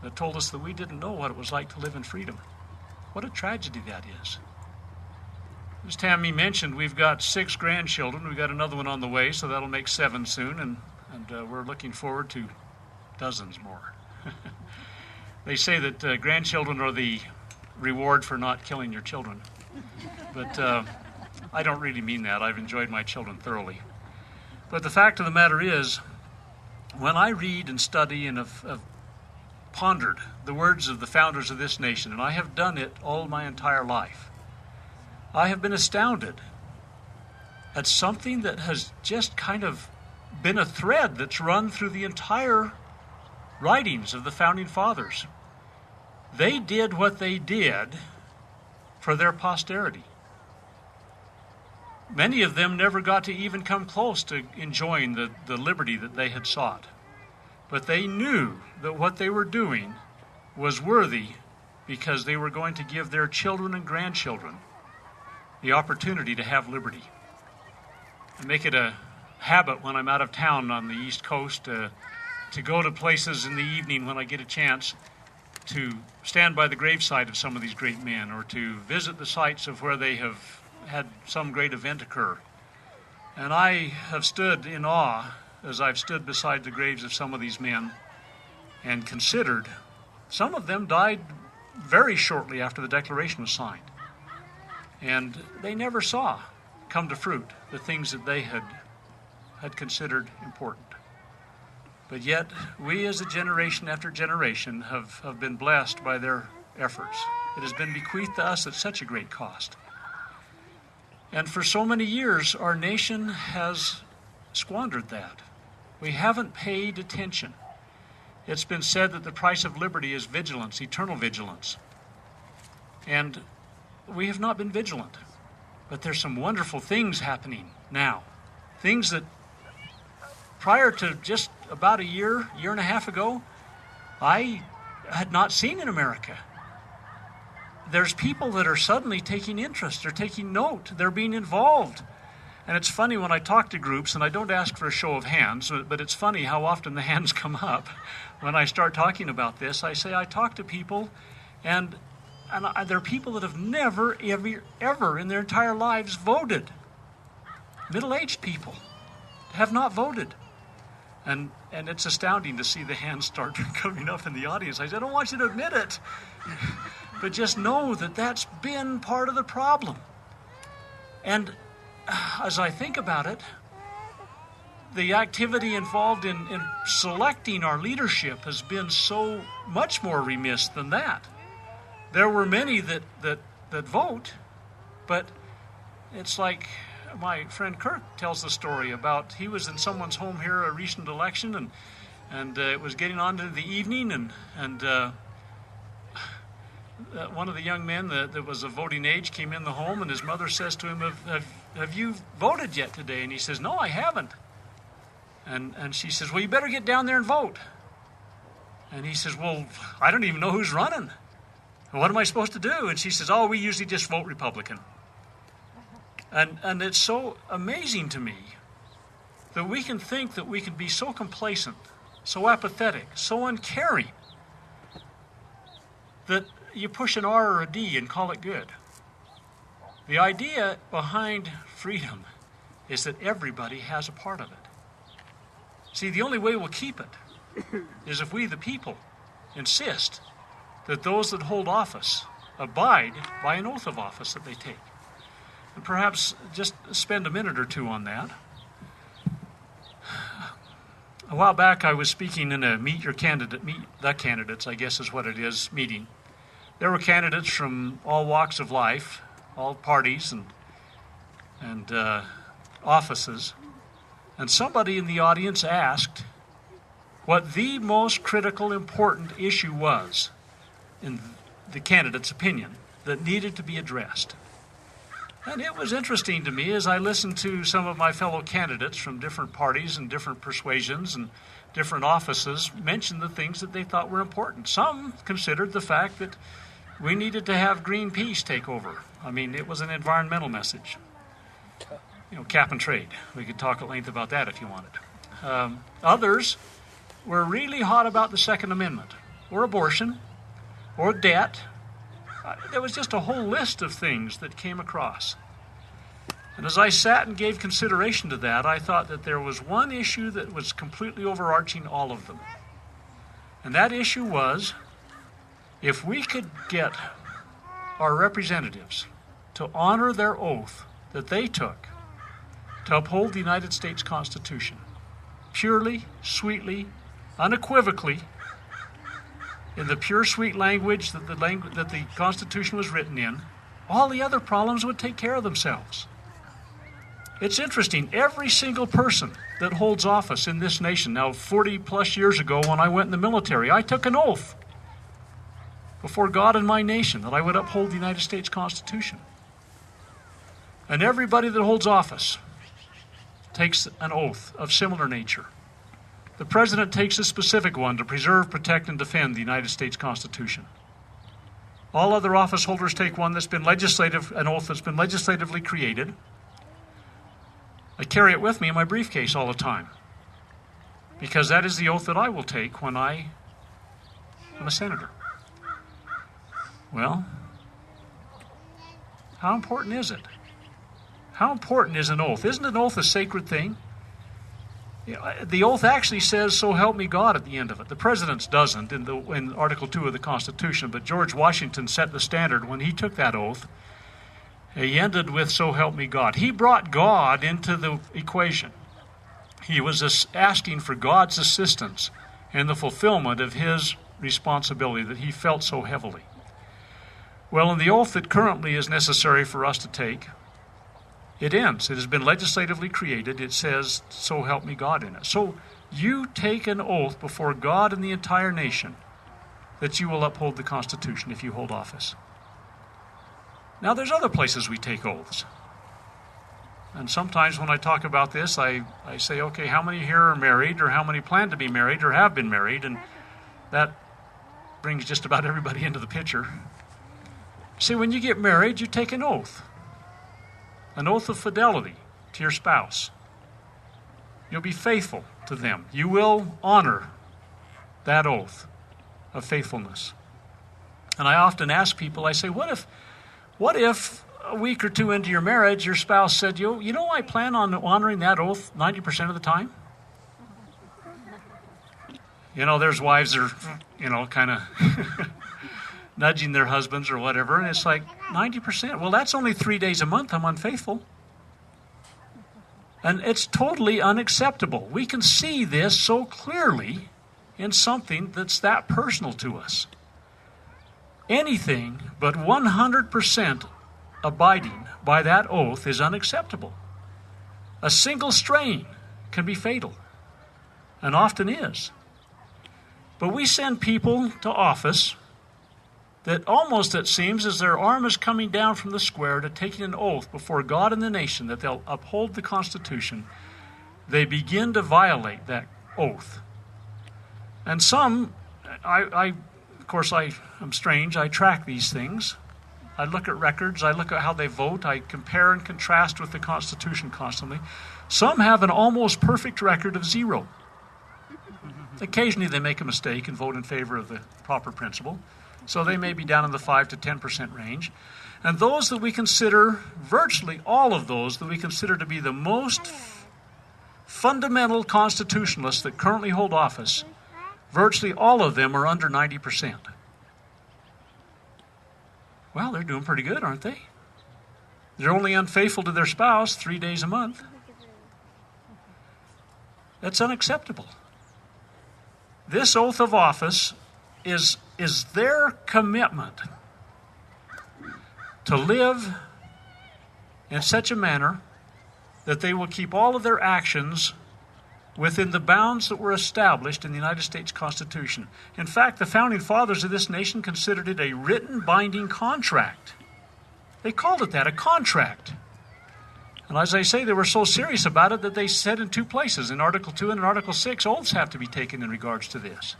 that told us that we didn't know what it was like to live in freedom. What a tragedy that is. As Tammy mentioned, we've got 6 grandchildren. We've got another one on the way, so that'll make 7 soon, and we're looking forward to dozens more. They say that grandchildren are the reward for not killing your children. But I don't really mean that. I've enjoyed my children thoroughly. But the fact of the matter is, when I read and study and have pondered the words of the founders of this nation, and I have done it all my entire life, I have been astounded at something that has just kind of been a thread that's run through the entire writings of the founding fathers. They did what they did for their posterity. Many of them never got to even come close to enjoying the liberty that they had sought. But they knew that what they were doing was worthy because they were going to give their children and grandchildren the opportunity to have liberty. I make it a habit when I'm out of town on the East Coast to go to places in the evening when I get a chance to stand by the graveside of some of these great men, or to visit the sites of where they have had some great event occur. And I have stood in awe as I've stood beside the graves of some of these men and considered, some of them died very shortly after the Declaration was signed. And they never saw come to fruit the things that they had considered important. But yet, we as a generation after generation have been blessed by their efforts. It has been bequeathed to us at such a great cost. And for so many years, our nation has squandered that. We haven't paid attention. It's been said that the price of liberty is vigilance, eternal vigilance. And we have not been vigilant. But there's some wonderful things happening now. Things that prior to just about a year and a half ago, I had not seen in America. There's people that are suddenly taking interest, they're taking note, they're being involved. And it's funny when I talk to groups, and I don't ask for a show of hands, but it's funny how often the hands come up when I start talking about this. I say I talk to people, and there are people that have never, ever in their entire lives voted. Middle-aged people have not voted. And it's astounding to see the hands start coming up in the audience. I said, I don't want you to admit it. But just know that that's been part of the problem. And as I think about it, the activity involved in selecting our leadership has been so much more remiss than that. There were many that vote, but it's like my friend Kirk tells the story about he was in someone's home here a recent election, and it was getting on to the evening, and one of the young men that was of voting age came in the home, and his mother says to him, have you voted yet today? And he says, no, I haven't. And she says, well, you better get down there and vote. And he says, well, I don't even know who's running. What am I supposed to do? And she says, oh, we usually just vote Republican. And it's so amazing to me that we can think that we can be so complacent, so apathetic, so uncaring, that you push an R or a D and call it good. The idea behind freedom is that everybody has a part of it. See, the only way we'll keep it is if we, the people, insist that those that hold office abide by an oath of office that they take. And perhaps just spend a minute or two on that. A while back I was speaking in a Meet the Candidates, I guess is what it is, meeting. There were candidates from all walks of life, all parties and offices. And somebody in the audience asked what the most critical, important issue was, in the candidate's opinion, that needed to be addressed. And it was interesting to me as I listened to some of my fellow candidates from different parties and different persuasions and different offices mention the things that they thought were important. Some considered the fact that we needed to have Greenpeace take over. I mean, it was an environmental message. Cap and trade. We could talk at length about that if you wanted. Others were really hot about the Second Amendment. or abortion or debt. There was just a whole list of things that came across. And as I sat and gave consideration to that, I thought that there was one issue that was completely overarching all of them. And that issue was, if we could get our representatives to honor their oath that they took to uphold the United States Constitution, purely, sweetly, unequivocally, in the pure, sweet language that the Constitution was written in, all the other problems would take care of themselves. It's interesting, every single person that holds office in this nation, now 40 plus years ago when I went in the military, I took an oath before God and my nation that I would uphold the United States Constitution. And everybody that holds office takes an oath of similar nature. The President takes a specific one to preserve, protect, and defend the United States Constitution. All other office holders take one that's been an oath that's been legislatively created. I carry it with me in my briefcase all the time, because that is the oath that I will take when I am a senator. Well, how important is it? How important is an oath? Isn't an oath a sacred thing? You know, the oath actually says, "So help me God," at the end of it. The President's doesn't in Article 2 of the Constitution, but George Washington set the standard when he took that oath. He ended with, "So help me God." He brought God into the equation. He was asking for God's assistance in the fulfillment of his responsibility that he felt so heavily. Well, in the oath that currently is necessary for us to take, it ends. It has been legislatively created. It says, "So help me God" in it. So you take an oath before God and the entire nation that you will uphold the Constitution if you hold office. Now, there's other places we take oaths. And sometimes when I talk about this, I say, okay, how many here are married, or how many plan to be married, or have been married? And that brings just about everybody into the picture. See, when you get married, you take an oath of fidelity to your spouse. You'll be faithful to them. You will honor that oath of faithfulness. And I often ask people, I say, what if a week or two into your marriage, your spouse said, you know, I plan on honoring that oath 90% of the time? You know, there's wives that are, kind of nudging their husbands or whatever, and it's like 90%. Well, that's only 3 days a month I'm unfaithful. And it's totally unacceptable. We can see this so clearly in something that's that personal to us. Anything but 100% abiding by that oath is unacceptable. A single strain can be fatal, and often is. But we send people to office that almost, it seems, as their arm is coming down from the square to taking an oath before God and the nation that they'll uphold the Constitution, they begin to violate that oath. And some, of course, I'm strange. I track these things. I look at records. I look at how they vote. I compare and contrast with the Constitution constantly. Some have an almost perfect record of 0. Occasionally they make a mistake and vote in favor of the proper principle. So they may be down in the 5 to 10% range. And those that we consider, virtually all of those that we consider to be the most fundamental constitutionalists that currently hold office, virtually all of them are under 90%. Well, they're doing pretty good, aren't they? They're only unfaithful to their spouse 3 days a month. That's unacceptable. This oath of office is their commitment to live in such a manner that they will keep all of their actions within the bounds that were established in the United States Constitution. In fact, the founding fathers of this nation considered it a written binding contract. They called it that, a contract. And as I say, they were so serious about it that they said in 2 places, in Article 2 and in Article 6, oaths have to be taken in regards to this.